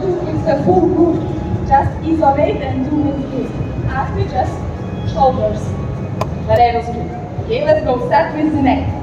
do with the full group. Just isolate and do with this. After just shoulders. Whatever. Okay, let's go. Start with the neck.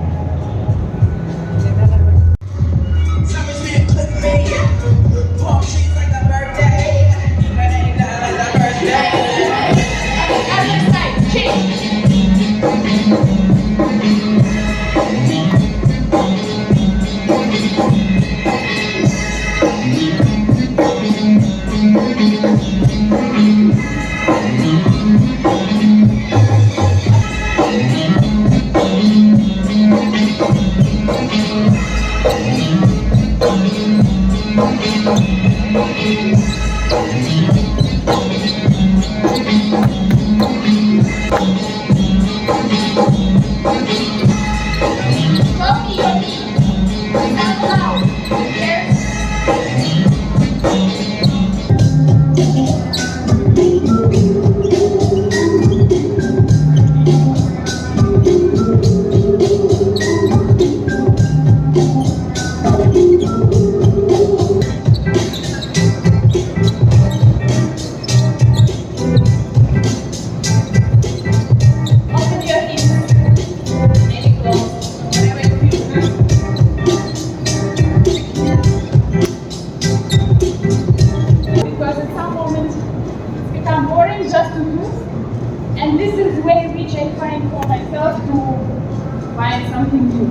Something new.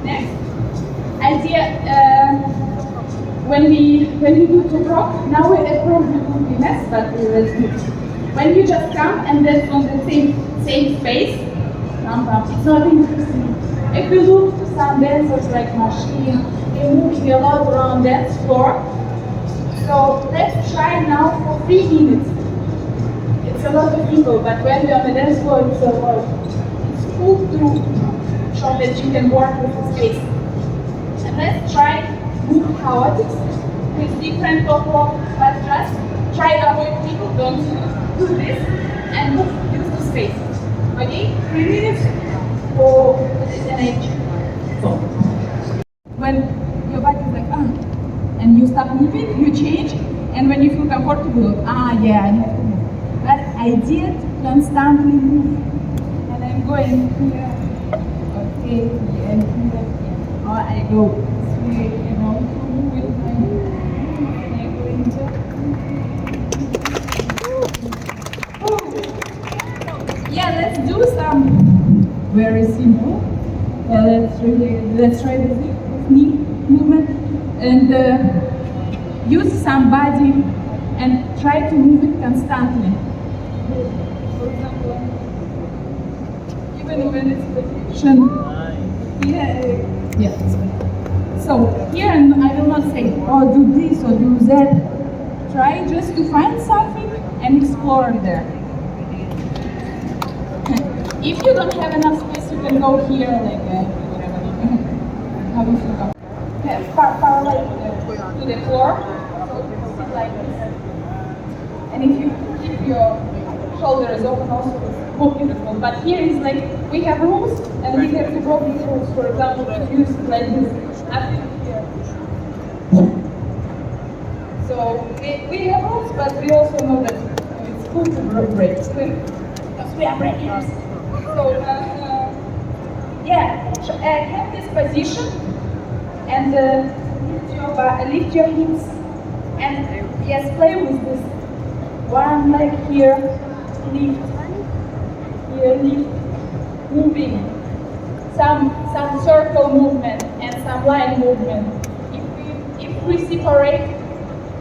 Next idea, when we do to rock, now we approach the movement, but let's do it. When you just come and that's on the same space, it's not interesting. If you look to some dancers like Machine, they move a lot around dance floor. So let's try now for 3 minutes. It's a lot of people, but when we're on the dance floor, it's a lot. It's cool to show that you can work with the space. And let's try move chaotic with different top rock, but just try to avoid people, don't do this, and move use the space. Okay? 3 minutes for an age. So when your body is like, and you stop moving, you change, and when you feel comfortable, yeah, I have to move. But idea to constantly move. And I'm going here. Okay, and here, or I go this way, you know, move with my and I go into. Yeah, let's do some very simple. Let's try this knee movement and use some body and try to move it constantly. For example, even when it's position. Yeah. So here I will not say, do this or do that. Try just to find something and explore there. If you don't have enough space, you can go here, like whatever. How do you feel? Yeah, parallel to the floor. So sit like this. And if you keep your shoulders open, also it's more beautiful. But here is like we have rules, and we have to break these rules. For example, if you use it like this, after here. So we have rules, but we also know that it's cool to break because we are breakers. So have this position and lift your hips and yes, play with this. One leg here, lift, here, lift, moving. Some circle movement and some line movement. If we separate,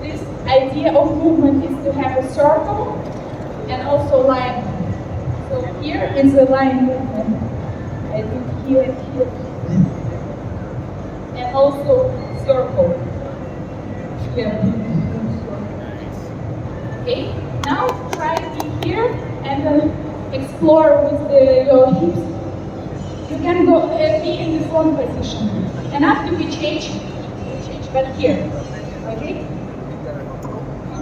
this idea of movement is to have a circle and also line. So here is the line movement. I do here and here. And also circle. Here. Okay, now try to be here and explore with your hips. You can go be in the front position. And after we change, but here. Okay?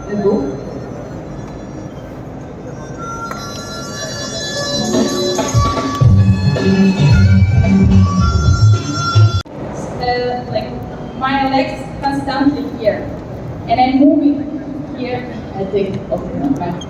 Let's go. Like my legs constantly here. And I move moving here, I take off the back.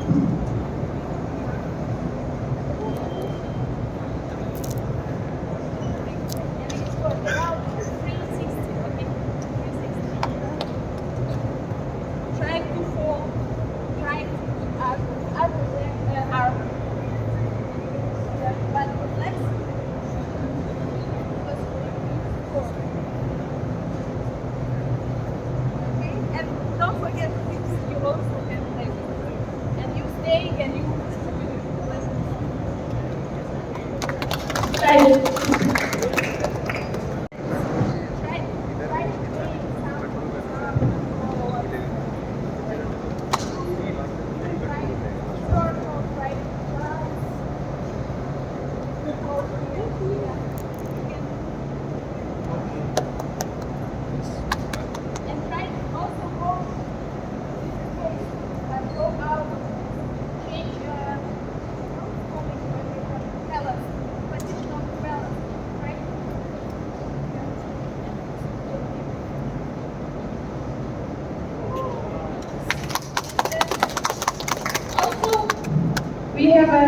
We have a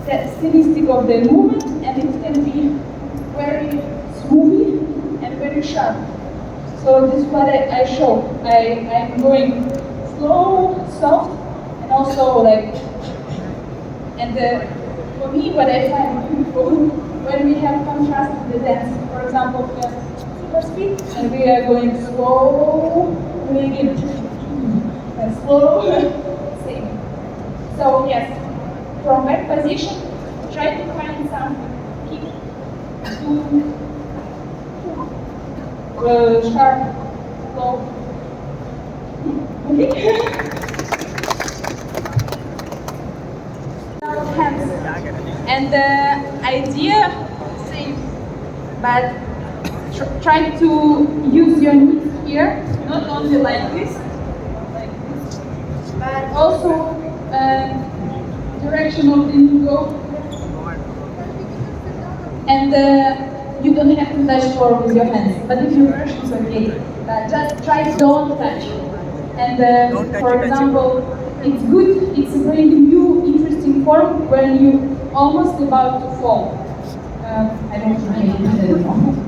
stylistic of the movement, and it can be very smooth and very sharp. So this is what I show. I'm going slow, soft, and also like. And for me, what I find beautiful when we have contrast in the dance. For example, we have super speed, and we are going slow, really and slow. So yes, from that position, try to find some kick to sharp, low. Okay. Hands. And the idea, same, but try to use your knees here, not only like this, but also. Direction of the knee go, and you don't have to touch floor with your hands. But if you rush, it's okay. Just try don't touch. And for example, it's good. It's a very new, interesting form when you almost about to fall. I don't know if I can do that anymore.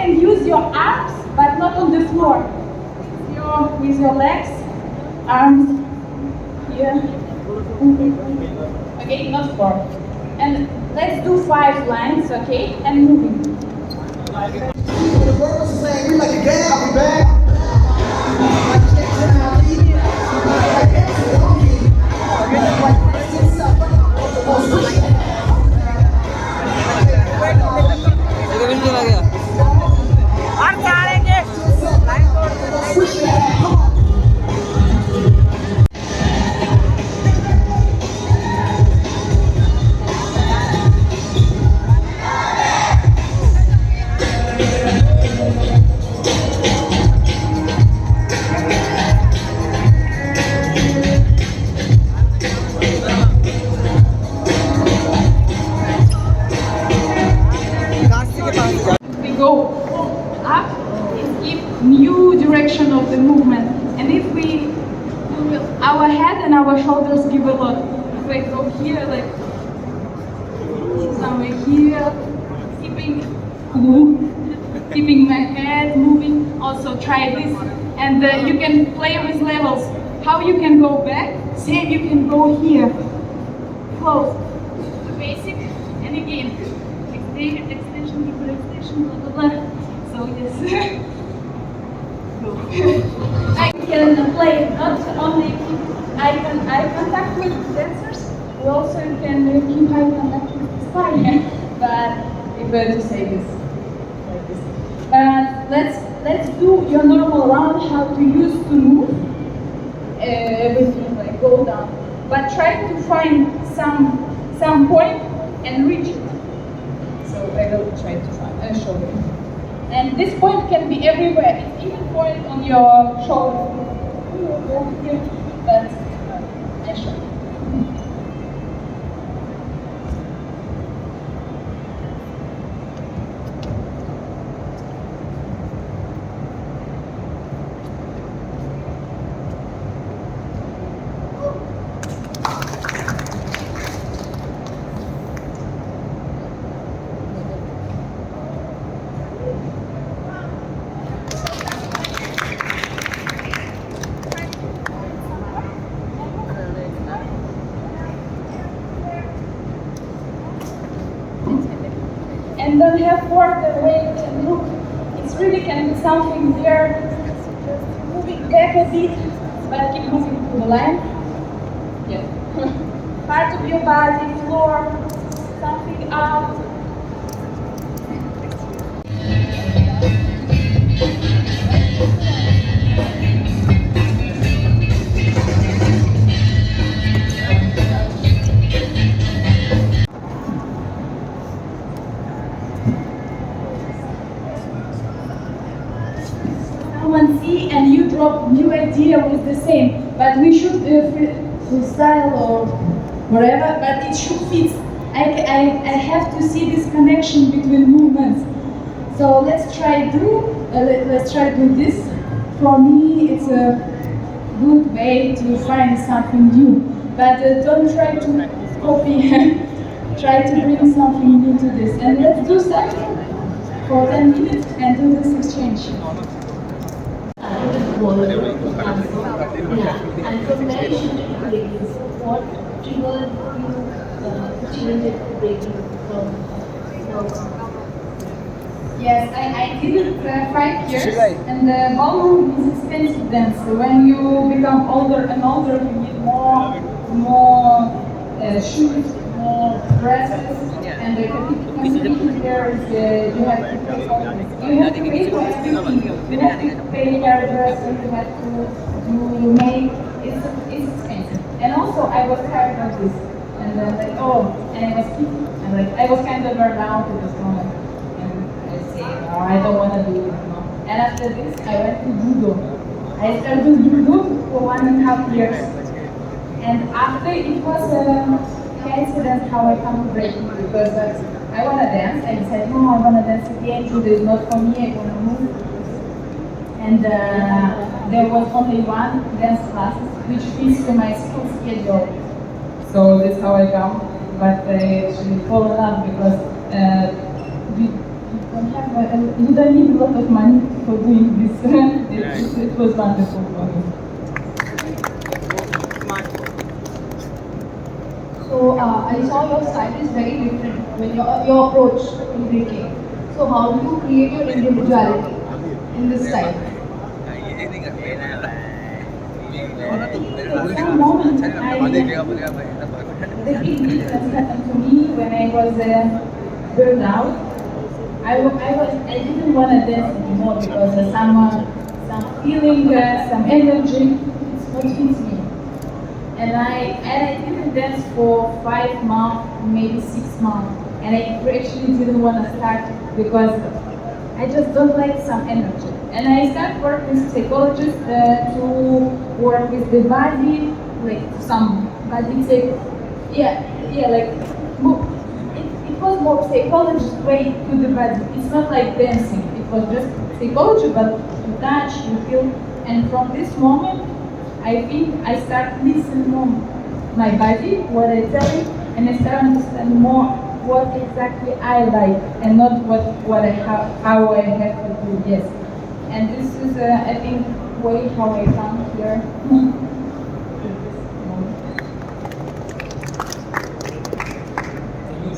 Use your arms, but not on the floor. With your legs, arms here. Okay, not floor. And let's do 5 lines, okay? And moving. The girls are saying we like a gang, I'll be back. Go up, it gives new direction of the movement. And if we do our head and our shoulders give a lot. If I go here, like somewhere here, keeping my head moving. Also try this, and you can play with levels. How you can go back? Same, you can go here, close to basic, and again extension, deeper extension, blah blah blah. So yes. I can play not only eye contact with dancers, we also can keep eye contact with the spine. But it's better to say this like this. Let's do your normal round. How to use to move everything, like go down. But try to find some point and reach it. So I will try to show you. And this point can be everywhere. It's even point on your shoulder. hold here, but I show. And don't have work the way it can look. It's really can be something there, just moving back a bit, but keep moving to the line. Yeah. Part of your body, floor, something up. Someone see and you drop new idea with the same, but we should freestyle or whatever, but it should fit. I have to see this connection between movements. So let's try do this. For me, it's a good way to find something new. But don't try to copy. Try to bring something new to this. And let's do something for 10 minutes and do this exchange. And from where you should it breaking? So what triggered you to change it to breaking from Yes, I did it 5 years, and the ballroom is expensive dance. So when you become older and older, you need more shoes, more dresses, and the competition there is you have to pay for you have to pay for everything. You have to pay your dresses, you have to make it's expensive. And also I was tired of this, and then like and I was keeping, and like I was kind of burned out at this moment. No, I don't want to do it now. And after this, I went to judo. I started judo for 1.5 years. And after it was a coincidence how I come to breaking because I want to dance. I said, no, I want to dance again. Judo is not for me. I want to move. And there was only one dance class which fits to my school schedule. So that's how I come. But I actually fall in love because you don't need a lot of money for doing this. It was wonderful for me. So I saw your style is very different when your approach in breaking. So how do you create your individuality in this style? Some moment the big difference happened to me when I was burned out. I didn't want to dance anymore because some feeling, some energy, it's what fits me. And I didn't dance for 5 months, maybe 6 months, and I actually didn't want to start because I just don't like some energy. And I started working with psychologists to work with the body, like some body it was more psychologist way to the body. It's not like dancing. It was just psychology, but you touch, you feel. And from this moment, I think I start listening more my body, what I tell it, and I start understand more what exactly I like, and not what I have, how I have to do. Yes, and this is I think way how I come here.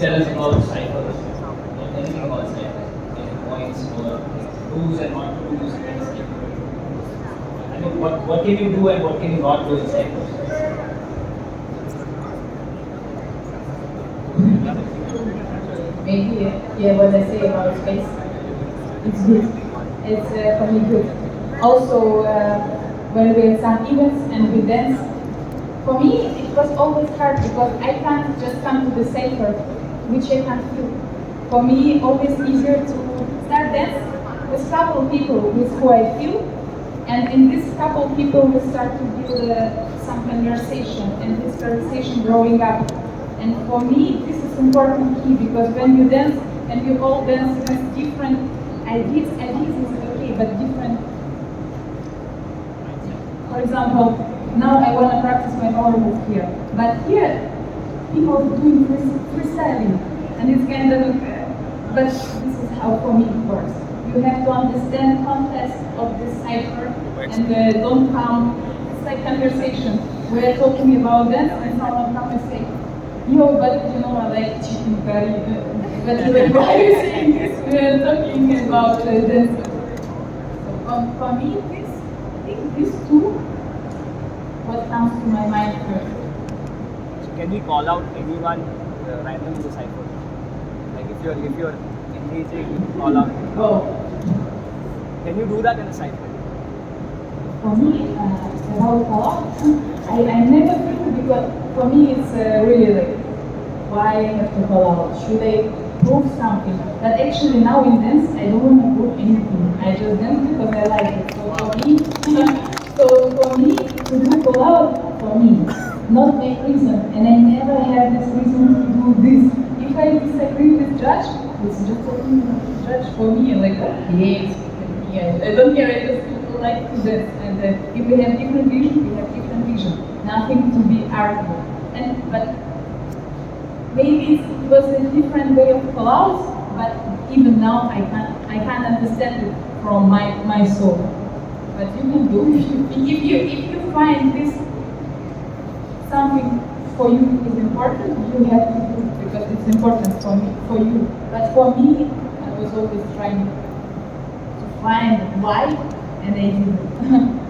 Tell us about cyphers, anything about cyphers, any points or do's and not do's. I mean, what can you do and what can you not do in cyphers? Maybe, what I say about space, it's good. It's for me good. Also, when we have some events and we dance, for me it was always hard because I can't just come to the cypher, which I can't feel. For me, always easier to start dance with couple people with who I feel, And in this couple, people will start to build some conversation, and this conversation growing up. And for me, this is important key, because when you dance, and you all dance with different ideas is okay, but different. For example, now I want to practice my power move here, but here, people are doing freestyling, and it's kind of, but this is how for me it works. You have to understand context of this cypher, and don't come, it's like conversation. We're talking about dance, and someone comes and say, yo, but you know, I like chicken curry, but like, why are you saying this? We're talking about dance. So for me, I think these two, what comes to my mind first. So can we call out anyone random in the cypher? Like if you're engaging, call out. Oh. Can you do that in a cypher? For me, about call I never think, because for me it's really like, why I have to call out? Should I prove something? But actually now in dance, I don't want to prove anything. I just dance because I like it. So for me, to do call out, for me, not make reason. And I never have this reason to do this. If I disagree with judge, it's just a judge for me. Like, okay, I don't care. I just like to dance. And if we have different vision, we have different vision. Nothing to be argued. But maybe it was a different way of call out, but even now I can't understand it from my soul. But you can do if you find this something for you is important, you have to do it because it's important for you. But for me, I was always trying to find why, and I didn't.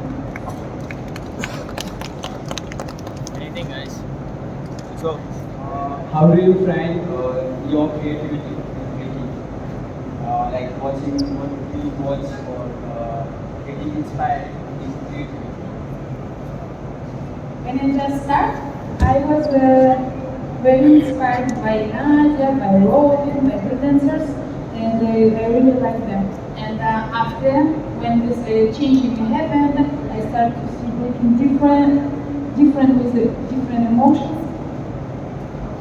Anything, guys? So, how do you find your creativity in making? Like watching what you watch or getting inspired in creativity? When I just started, I was very inspired by Nadia, by Robin, by the dancers, and I really liked them. And after, when this changing happened, I started to see working different with the different emotions.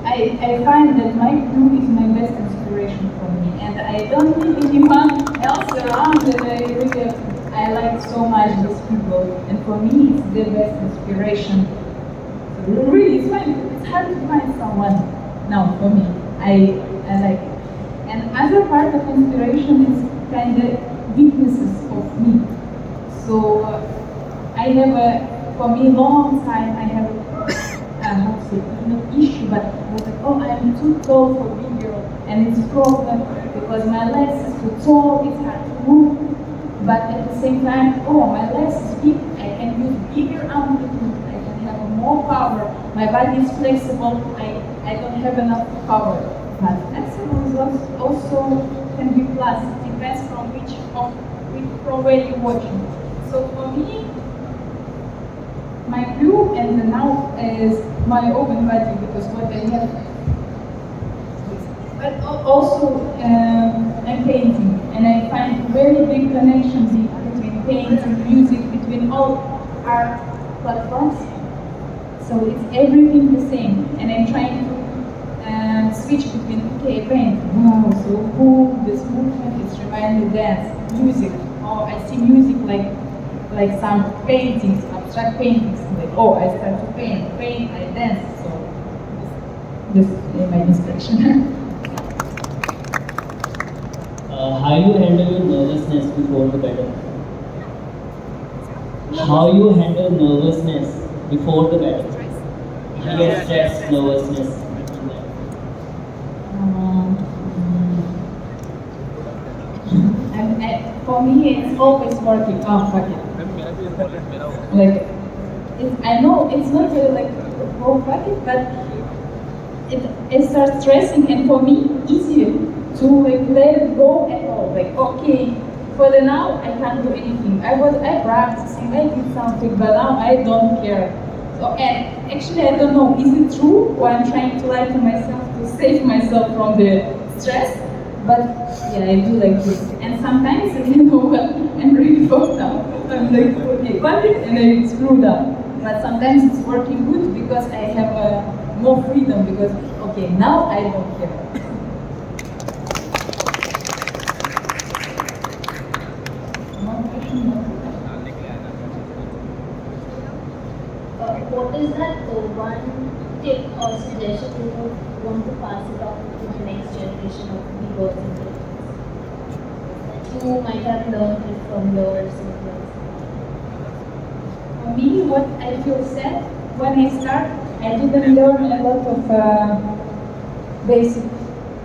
I find that my crew is my best inspiration for me, and I don't need anyone else around that I like so much these people, and for me it's the best inspiration. So really, it's hard to find someone now for me. I like it. And other part of inspiration is kind of weaknesses of me. So I have for me long time I have how to say, not issue, but I was like, oh, I'm too tall for Bgirl, and it's a problem because my legs is too tall, it's hard to move. But at the same time, oh, my legs is big, I can use bigger amplitude, I can have more power, my body is flexible, I don't have enough power. But flexible also can be plus, it depends from from where you're watching. So for me, my view and now is my open body because what I have. But also I'm painting, and I find very big connections between painting, music, between all art platforms. So it's everything the same, and I'm trying to switch between okay, paint. Wow, so cool! This movement is reminding me dance, music. Oh, I see music like some paintings, abstract paintings. Like, oh, I start to paint, I dance. So this is my inspiration. How you handle your nervousness before the battle? How you handle nervousness before the battle? Fear, stress, nervousness. For me, it's always working. Oh, fuck it. Like, I know it's not really like oh, fuck it, but it starts stressing, and for me, easier to like let it go at all. Like, okay, for the now, I can't do anything. I practicing, I did something, but now I don't care. So, and actually, I don't know, is it true, or I'm trying to lie to myself to save myself from the stress? But yeah, I do like this. And sometimes, you know what, I'm really fucked up. I'm like, okay, got it, and I screwed up. But sometimes it's working good because I have more freedom because, okay, now I don't care. What is that one tip or suggestion you would want to pass it on to the next generation of Bboys and girls? That you might have learned it from your seniors. For me, what I feel sad when I start, I didn't learn a lot of basic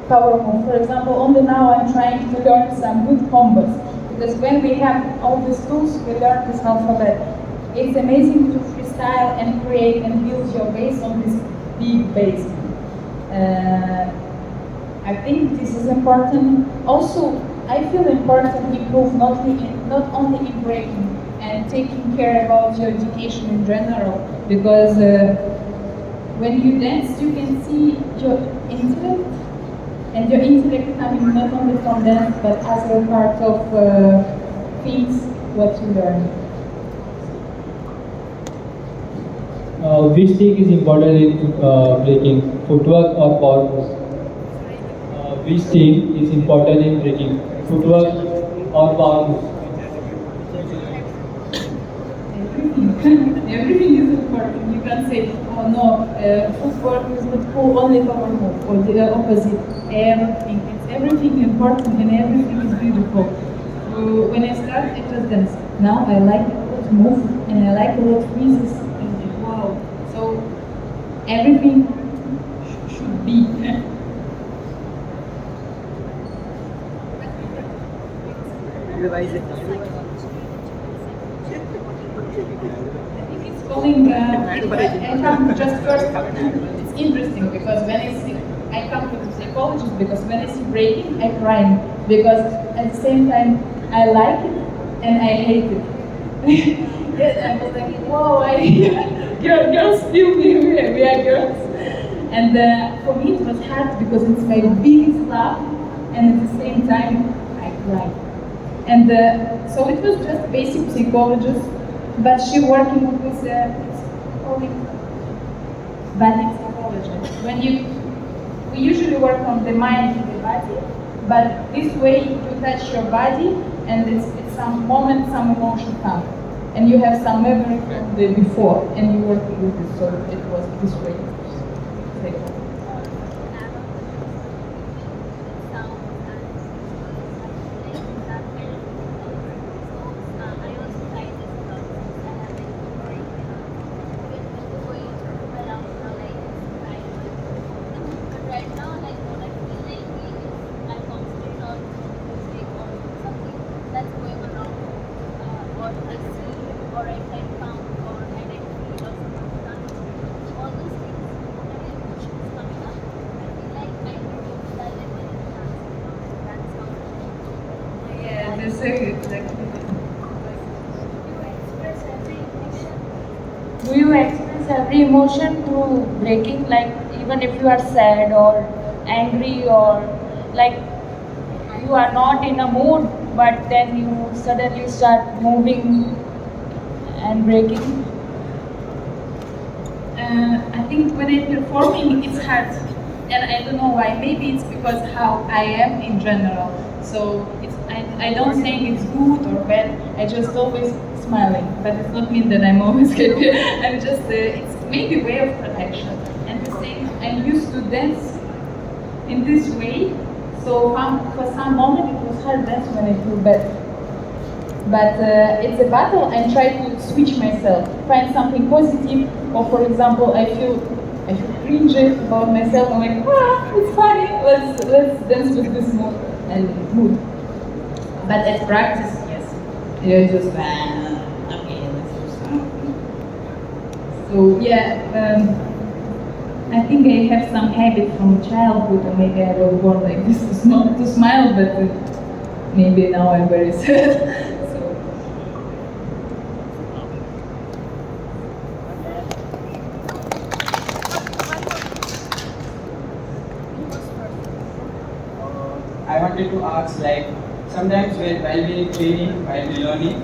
power move. For example, only now I'm trying to learn some good combos because when we have all these tools, we learn this alphabet. It's amazing to freestyle and create and build your base on this big base. I think this is important. Also, I feel important to improve not only in breaking and taking care about your education in general because when you dance, you can see your intellect and your intellect coming not only from dance but as a part of things what you learn. Which thing is important in breaking, footwork or power moves? Which thing is important in breaking, footwork or power moves? Everything is important. You can say, oh no, footwork is not cool, only power move, or the opposite. Everything important and everything is beautiful. So when I started, it was dance. Now I like a lot move and I like a lot freezes. And wow. So everything should be. It's calling, I come just first, it's interesting because when I come to the psychologist because when I see breaking, I cry because at the same time I like it and I hate it. Yes, I was like, whoa, girls feel me, we are girls. And for me it was hard because it's my biggest love and at the same time I cry. And so it was just basic psychologist, but she working with body psychology. We usually work on the mind and the body, but this way you touch your body and it's some moment, some emotion come. And you have some memory from the before and you work with it, so it was this way. Do you express every emotion through breaking, like even if you are sad or angry or like you are not in a mood but then you suddenly start moving and breaking? I think when I'm performing, it's hard, and I don't know why. Maybe it's because how I am in general. So I don't think it's good or bad. I just always smiling, but it's not mean that I'm always happy. I'm just it's maybe way of protection. And the same, I'm used to dance in this way. So for some moment it was hard dance when I feel bad. But it's a battle and try to switch myself, find something positive, or for example, I feel cringe about myself. I'm like, it's funny. Let's dance with this mood. But at practice, yes, you're just okay. Let's do something. So yeah, I think I have some habit from childhood, or maybe I was born like this to smile, but maybe now I'm very sad. I want wanted to ask, like, sometimes while we training, while we learning,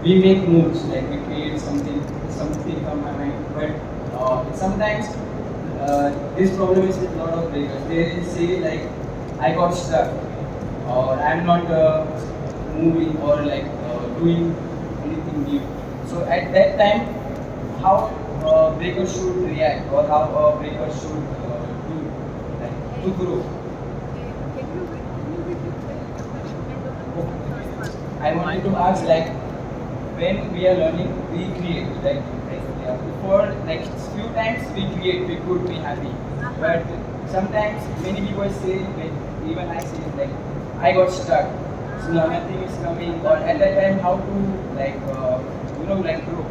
we make moves, like we create something from my mind. But sometimes this problem is with a lot of breakers. They say like, I got stuck, or I'm not moving, or like doing anything new. So at that time, how breakers should react, or how breakers should do, like, to grow. I wanted to ask, like, when we are learning, we create, like, for like few times we create, we could be happy, but sometimes many people say, like, even I say, like, I got stuck, so now nothing is coming, or at that time how to, like, like grow.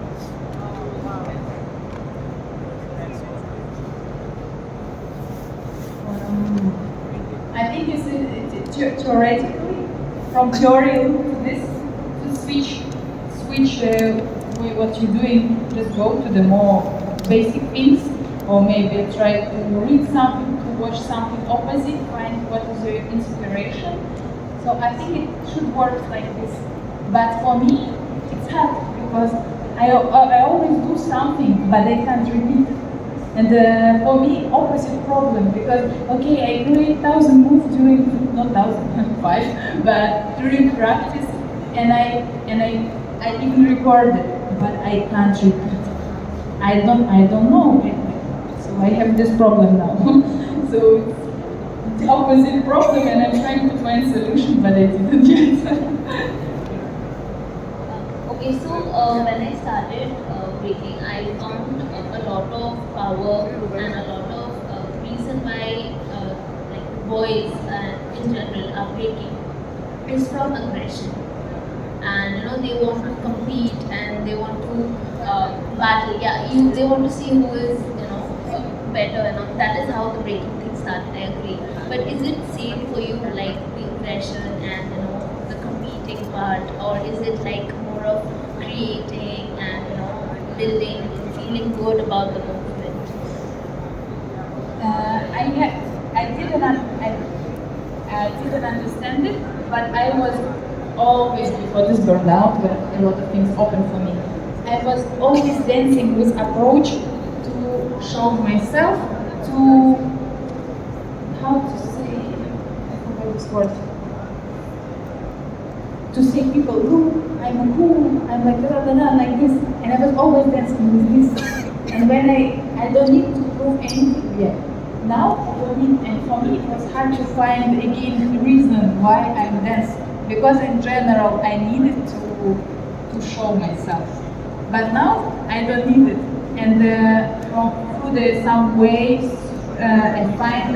I think it's theoretically, from theory to this, to switch what you're doing, just go to the more basic things, or maybe try to read something, to watch something opposite, find what is your inspiration. So I think it should work like this. But for me, it's hard because I always do something, but I can't repeat it. And for me, opposite problem, because okay, I do 8,000 moves during, not 1,005, but during practice, and I even record it, but I can't repeat. I don't know. So I have this problem now. So it's the opposite problem, and I'm trying to find solution, but I didn't yet. Okay, so when I started breaking, I found a lot of power and a lot of reason why like boys in general are breaking is from aggression. And they want to compete and they want to battle. Yeah, they want to see who is better. That is how the breaking thing started. I agree. But is it same for you, like the aggression and the competing part, or is it like more of creating and building, feeling good about the movement? I didn't understand it, but I was always, before this burnout, when a lot of things opened for me, I was always dancing with approach to show myself, to, how to say, I forgot this word, to say people, look, I'm cool, I'm like da da da like this, and I was always dancing with this. And when I don't need to prove anything yet. Now I don't need, and for me it was hard to find again the reason why I'm dancing, because in general I needed to show myself. But now I don't need it, and through some ways I find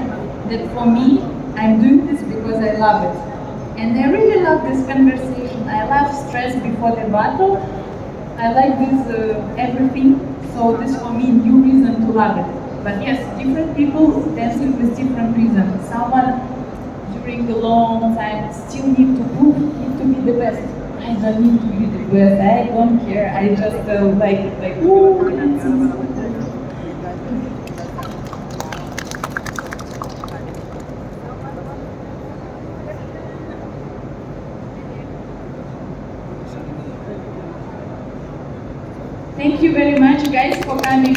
that for me I'm doing this because I love it. And I really love this conversation. I love stress before the battle. I like this everything. So this for me new reason to love it. But yes, different people dancing with different reasons. Someone during the long time still need to prove, need to be the best. I don't need to be the best. I don't care. I just like it, like woo, dancing. Thank you very much, guys, for coming.